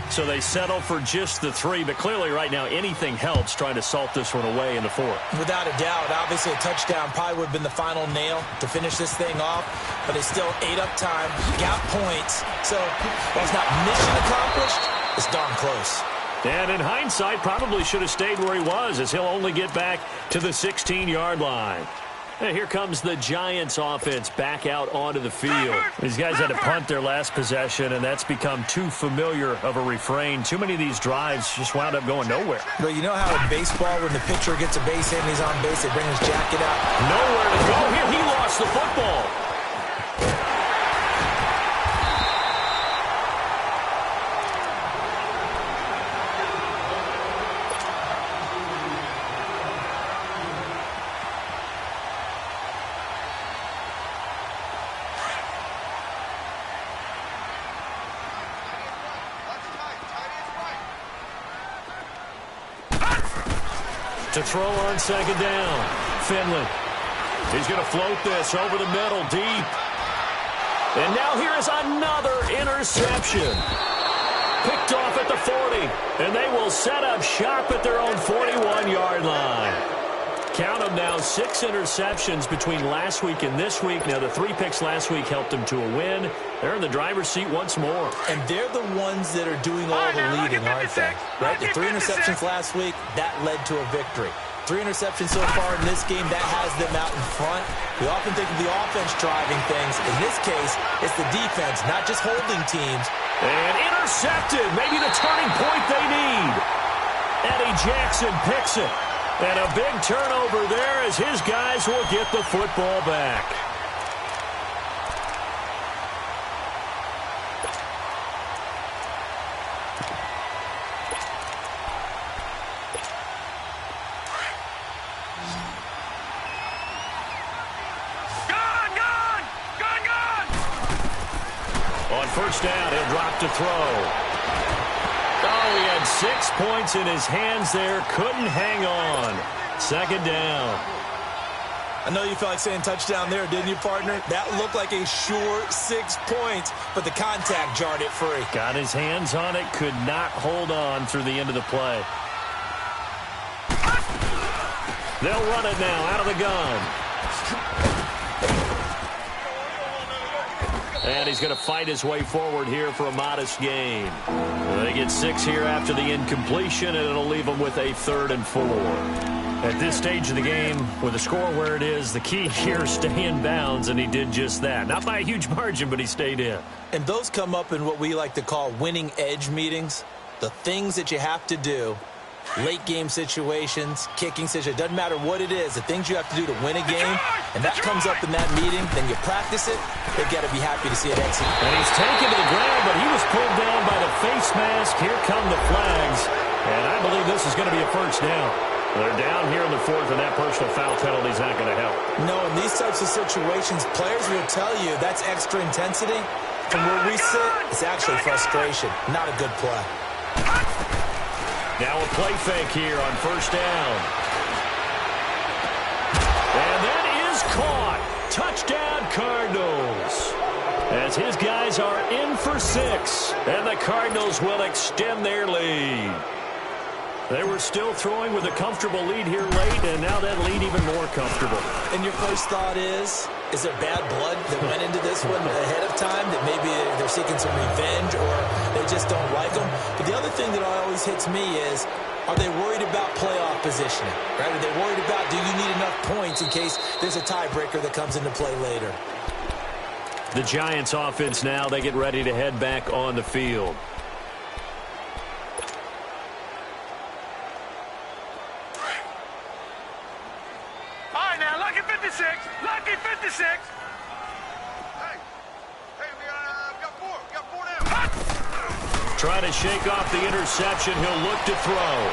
B: So they settle for just the 3, but clearly right now anything helps trying to salt this one away in the 4th.
C: Without a doubt, obviously a touchdown probably would have been the final nail to finish this thing off, but they still ate up time, got points, so while it's not mission accomplished, it's darn close.
B: And in hindsight, probably should have stayed where he was, as he'll only get back to the 16-yard line. And here comes the Giants offense back out onto the field. These guys had to punt their last possession, and that's become too familiar of a refrain. Too many of these drives just wound up going nowhere.
C: But you know how in baseball, when the pitcher gets a base hit and he's on base, they bring his jacket out?
B: Nowhere to go here. He lost the football. To throw on second down. Finley. He's going to float this over the middle, deep. And now here is another interception. Picked off at the 40. And they will set up shop at their own 41-yard line. Count them now, 6 interceptions between last week and this week. Now, the 3 picks last week helped them to a win. They're in the driver's seat once more.
C: And they're the ones that are doing all the leading, aren't they? Right? The 3 interceptions last week, that led to a victory. 3 interceptions so far in this game, that has them out in front. We often think of the offense driving things. In this case, it's the defense, not just holding teams.
B: And intercepted, maybe the turning point they need. Eddie Jackson picks it. And a big turnover there as his guys will get the football back. On first down, he'll drop to throw. Oh, he had 6 points in his hands there. Couldn't hang on. Second down.
C: I know you felt like saying touchdown there, didn't you, partner? That looked like a sure 6 points, but the contact jarred it free.
B: Got his hands on it, could not hold on through the end of the play. They'll run it now out of the gun. And he's going to fight his way forward here for a modest gain. They get 6 here after the incompletion, and it'll leave them with a 3rd and 4. At this stage of the game, with the score where it is, the key here is stay in bounds, and he did just that. Not by a huge margin, but he stayed in.
C: And those come up in what we like to call winning edge meetings. The things that you have to do. Late game situations, kicking situations, doesn't matter what it is, the things you have to do to win a game, and that comes up in that meeting, then you practice it, they've got to be happy to see it execute.
B: And he's taken to the ground, but he was pulled down by the face mask. Here come the flags, and I believe this is going to be a first down. They're down here in the 4th, and that personal foul penalty is not going to help. No, in these types of situations, players will tell you that's extra intensity. From where we sit, it's actually frustration, not a good play. Now a play fake here on first down. And that is caught. Touchdown, Cardinals. As his guys are in for 6. And the Cardinals will extend their lead. They were still throwing with a comfortable lead here late, and now that lead even more comfortable. And your first thought is there bad blood that went into this one ahead of time, that maybe they're seeking some revenge or they just don't like them? But the other thing that always hits me is, are they worried about playoff positioning? Right? Are they worried about, do you need enough points in case there's a tiebreaker that comes into play later? The Giants offense now, they get ready to head back on the field.
D: Lucky 56. Hey, we got 4. We got 4 now.
B: Trying to shake off the interception. He'll look to throw.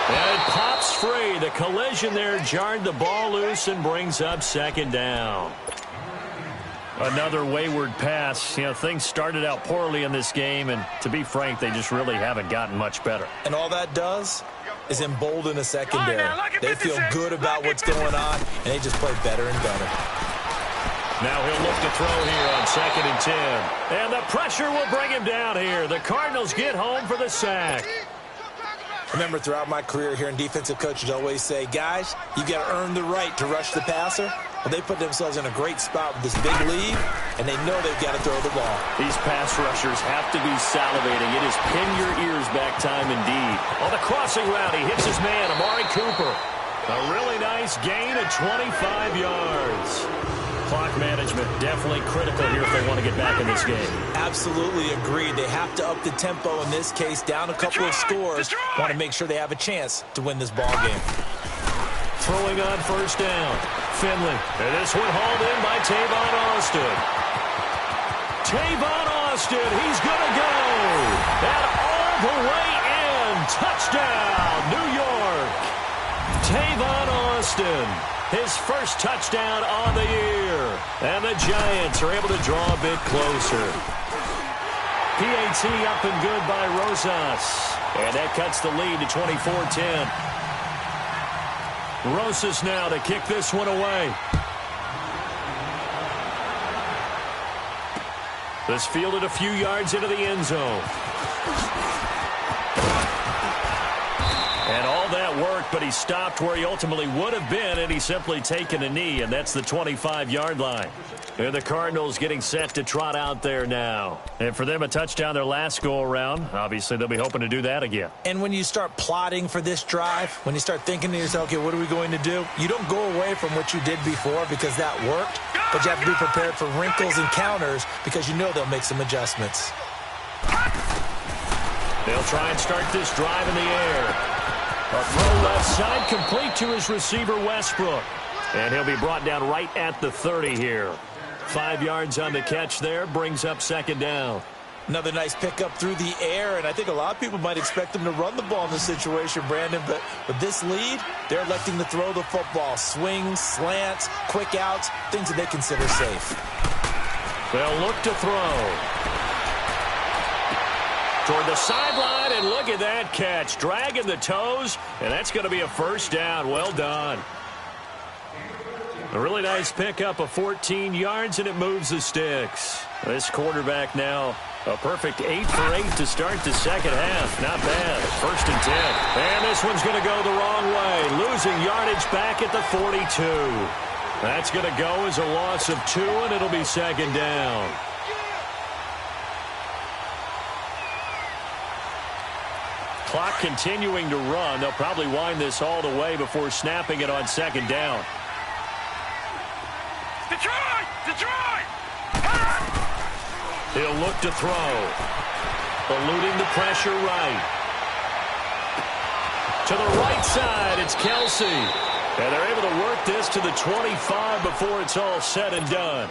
B: And it pops free. The collision there jarred the ball loose and brings up second down. Another wayward pass. You know, things started out poorly in this game, and to be frank, they just really haven't gotten much better. And all that does is embolden a secondary. They feel good about what's going on, and they just play better and better. Now he'll look to throw here on 2nd and 10. And the pressure will bring him down here. The Cardinals get home for the sack. I remember throughout my career hearing defensive coaches always say, guys, you got to earn the right to rush the passer. Well, they put themselves in a great spot with this big lead, and they know they've got to throw the ball. These pass rushers have to be salivating. It is pin your ears back time indeed. On the crossing route, he hits his man, Amari Cooper. A really nice gain of 25 yards. Clock management definitely critical here if they want to get back in this game.
C: Absolutely agreed. They have to up the tempo in this case, down a couple of scores. Want to make sure they have a chance to win this ball game.
B: Throwing on first down. Finley. And this one hauled in by Tavon Austin. Tavon Austin, he's going to go. And all the way in. Touchdown, New York. Tavon Austin. His first touchdown on the year. And the Giants are able to draw a bit closer. PAT up and good by Rosas. And that cuts the lead to 24-10. Rosas now to kick this one away. This fielded a few yards into the end zone. And all that worked, but he stopped where he ultimately would have been, and he's simply taken a knee, and that's the 25-yard line. And the Cardinals getting set to trot out there now. And for them, a touchdown their last go-around. Obviously, they'll be hoping to do that again.
C: And when you start plotting for this drive, when you start thinking to yourself, okay, what are we going to do? You don't go away from what you did before because that worked, but you have to be prepared for wrinkles and counters because you know they'll make some adjustments.
B: They'll try and start this drive in the air. A throw left side, complete to his receiver, Westbrook. And he'll be brought down right at the 30 here. 5 yards on the catch there, brings up second down.
C: Another nice pickup through the air, and I think a lot of people might expect them to run the ball in this situation, Brandon, but with this lead, they're electing to throw the football. Swings, slants, quick outs, things that they consider safe.
B: They'll look to throw. Toward the sideline, and look at that catch. Dragging the toes, and that's going to be a first down. Well done. A really nice pickup of 14 yards, and it moves the sticks. This quarterback now a perfect 8 for 8 to start the second half. Not bad. First and 10. And this one's going to go the wrong way. Losing yardage back at the 42. That's going to go as a loss of 2, and it'll be second down. Clock continuing to run. They'll probably wind this all the way before snapping it on second down.
D: Detroit! Detroit!
B: He'll look to throw. Eluding the pressure right. To the right side, it's Kelsey. And they're able to work this to the 25 before it's all said and done.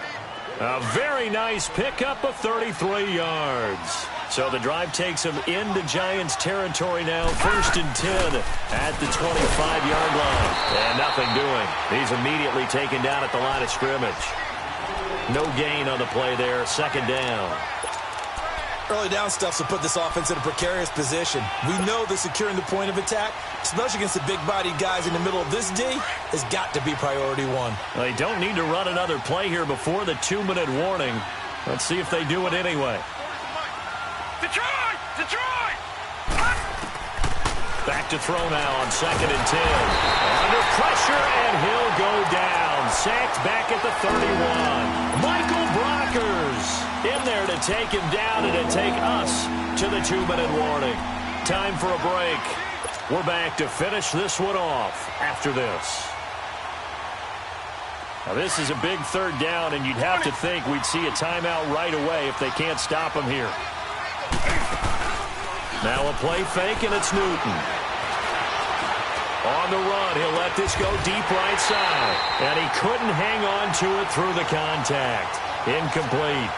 B: A very nice pickup of 33 yards. So the drive takes him into Giants territory now. First and 10 at the 25-yard line. And nothing doing. He's immediately taken down at the line of scrimmage. No gain on the play there. Second down.
C: Early down stuff will put this offense in a precarious position. We know that securing the point of attack, especially against the big-bodied guys in the middle of this D, has got to be priority one.
B: They don't need to run another play here before the 2-minute warning. Let's see if they do it anyway.
D: Detroit! Detroit!
B: Back to throw now on second and 10. Under pressure, and he'll go down. Sacked back at the 31. Michael Brockers in there to take him down and to take us to the 2-minute warning. Time for a break. We're back to finish this one off after this. Now this is a big third down, and you'd have to think we'd see a timeout right away if they can't stop him here. Now a play fake, and it's Newton. On the run, he'll let this go deep right side. And he couldn't hang on to it through the contact. Incomplete.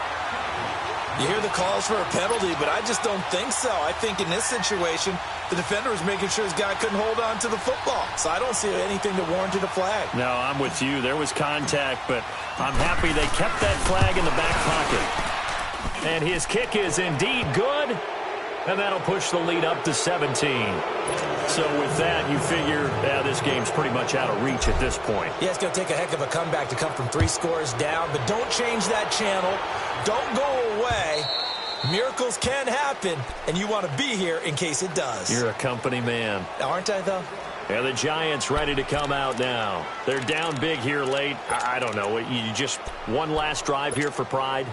C: You hear the calls for a penalty, but I just don't think so. I think in this situation, the defender was making sure his guy couldn't hold on to the football. So I don't see anything that warranted a flag.
B: No, I'm with you. There was contact, but I'm happy they kept that flag in the back pocket. And his kick is indeed good. And that'll push the lead up to 17. So with that, you figure this game's pretty much out of reach at this point.
C: Yeah, it's going to take a heck of a comeback to come from 3 scores down. But don't change that channel. Don't go away. Miracles can happen, and you want to be here in case it does.
B: You're a company man.
C: Aren't I, though?
B: Yeah, the Giants ready to come out now. They're down big here late. I don't know. You just one last drive here for pride?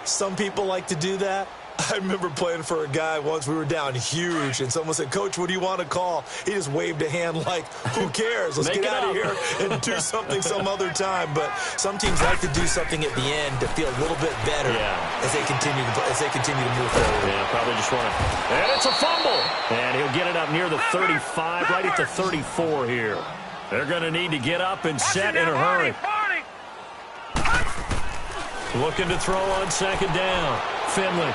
C: Some people like to do that. I remember playing for a guy once. We were down huge, and someone said, "Coach, what do you want to call?" He just waved a hand like, who cares? Let's get out of here and do something some other time. But some teams like to do something at the end to feel a little bit better as they continue to move forward.
B: Yeah, probably just want to. And it's a fumble. And he'll get it up near the 35, right at the 34 here. They're going to need to get up and set in a hurry. Looking to throw on second down. Finley.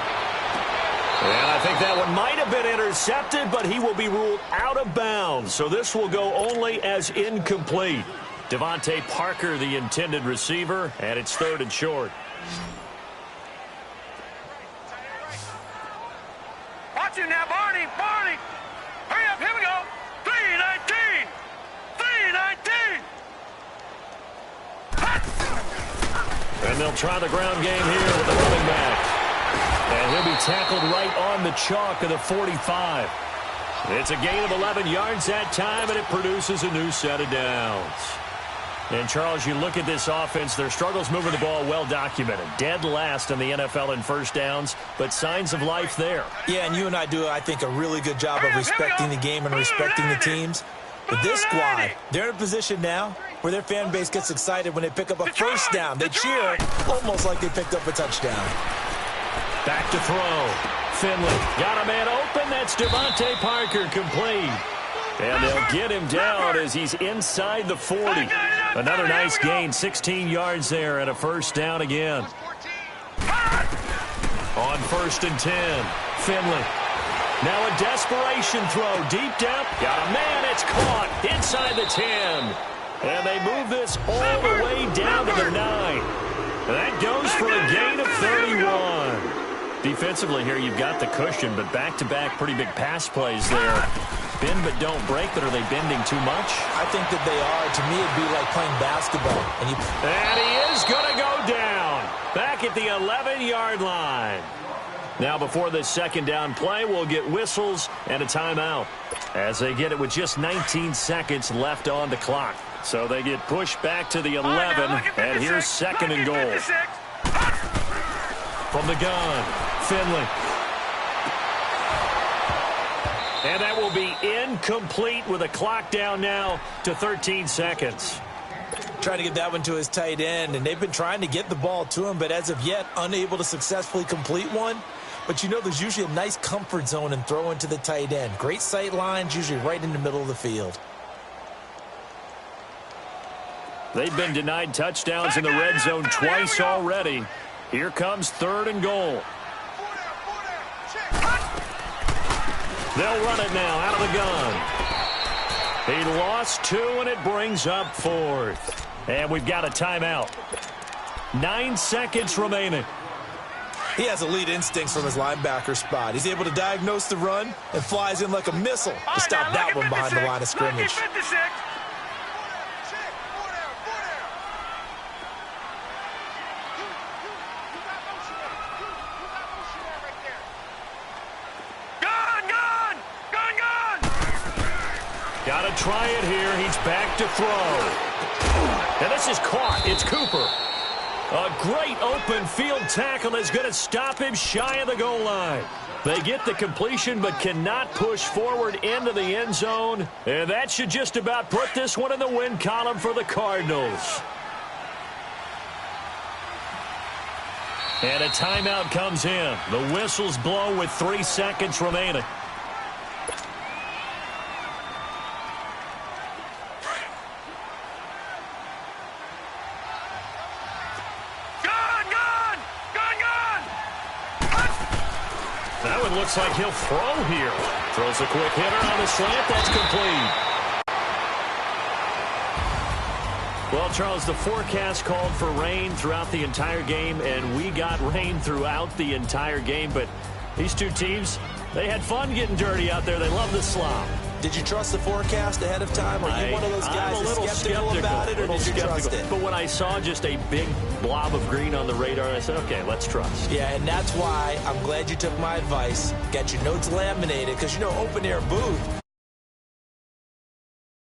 B: And I think that one might have been intercepted, but he will be ruled out of bounds. So this will go only as incomplete. Devontae Parker, the intended receiver, and it's 3rd and short.
D: Watch him now, Barney. Barney. Hurry up. Here we go. 3-19. 3-19.
B: And they'll try the ground game here with the running back. And he'll be tackled right on the chalk of the 45. It's a gain of 11 yards that time, and it produces a new set of downs. And, Charles, you look at this offense, their struggles moving the ball well documented. Dead last in the NFL in first downs, but signs of life there.
C: Yeah, and you and I do, I think, a really good job of respecting the game and respecting the teams. But this squad, they're in a position now where their fan base gets excited when they pick up a first down. They cheer almost like they picked up a touchdown.
B: Back to throw. Finley got a man open. That's Devontae Parker, complete. And they'll get him down as he's inside the 40. Another nice gain, 16 yards there, and a first down again. On 1st and 10, Finley. Now a desperation throw deep down. Got a man. It's caught inside the 10. And they move this all the way down to the 9. That goes for a gain of 31. Defensively here, you've got the cushion, but back-to-back pretty big pass plays there. Bend but don't break, but are they bending too much?
C: I think that they are. To me, it'd be like playing basketball. And
B: he is going to go down. Back at the 11-yard line. Now, before this second down play, we'll get whistles and a timeout as they get it with just 19 seconds left on the clock. So they get pushed back to the 11, and here's 2nd and goal. From the gun, Finley. And that will be incomplete with a clock down now to 13 seconds.
C: Trying to get that one to his tight end, and they've been trying to get the ball to him, but as of yet, unable to successfully complete one. But you know there's usually a nice comfort zone in throwing to the tight end. Great sight lines, usually right in the middle of the field.
B: They've been denied touchdowns in the red zone twice already. Here comes 3rd and goal. They'll run it now out of the gun. He lost 2, and it brings up 4th. And we've got a timeout. 9 seconds remaining.
C: He has elite instincts from his linebacker spot. He's able to diagnose the run and flies in like a missile to stop that one behind the line of scrimmage.
B: Got to try it here. He's back to throw. And this is caught. It's Cooper. A great open field tackle is going to stop him shy of the goal line. They get the completion but cannot push forward into the end zone. And that should just about put this one in the win column for the Cardinals. And a timeout comes in. The whistles blow with 3 seconds remaining. That one looks like he'll throw here. Throws a quick hitter on the slant. That's complete. Well, Charles, the forecast called for rain throughout the entire game, and we got rain throughout the entire game. But these two teams, they had fun getting dirty out there. They love the slop.
C: Did you trust the forecast ahead of time? Are you one of those guys that's skeptical about it, or did you trust it?
B: But when I saw just a big blob of green on the radar, I said, okay, let's trust.
C: Yeah, and that's why I'm glad you took my advice. Got your notes laminated, because, you know, open-air booth,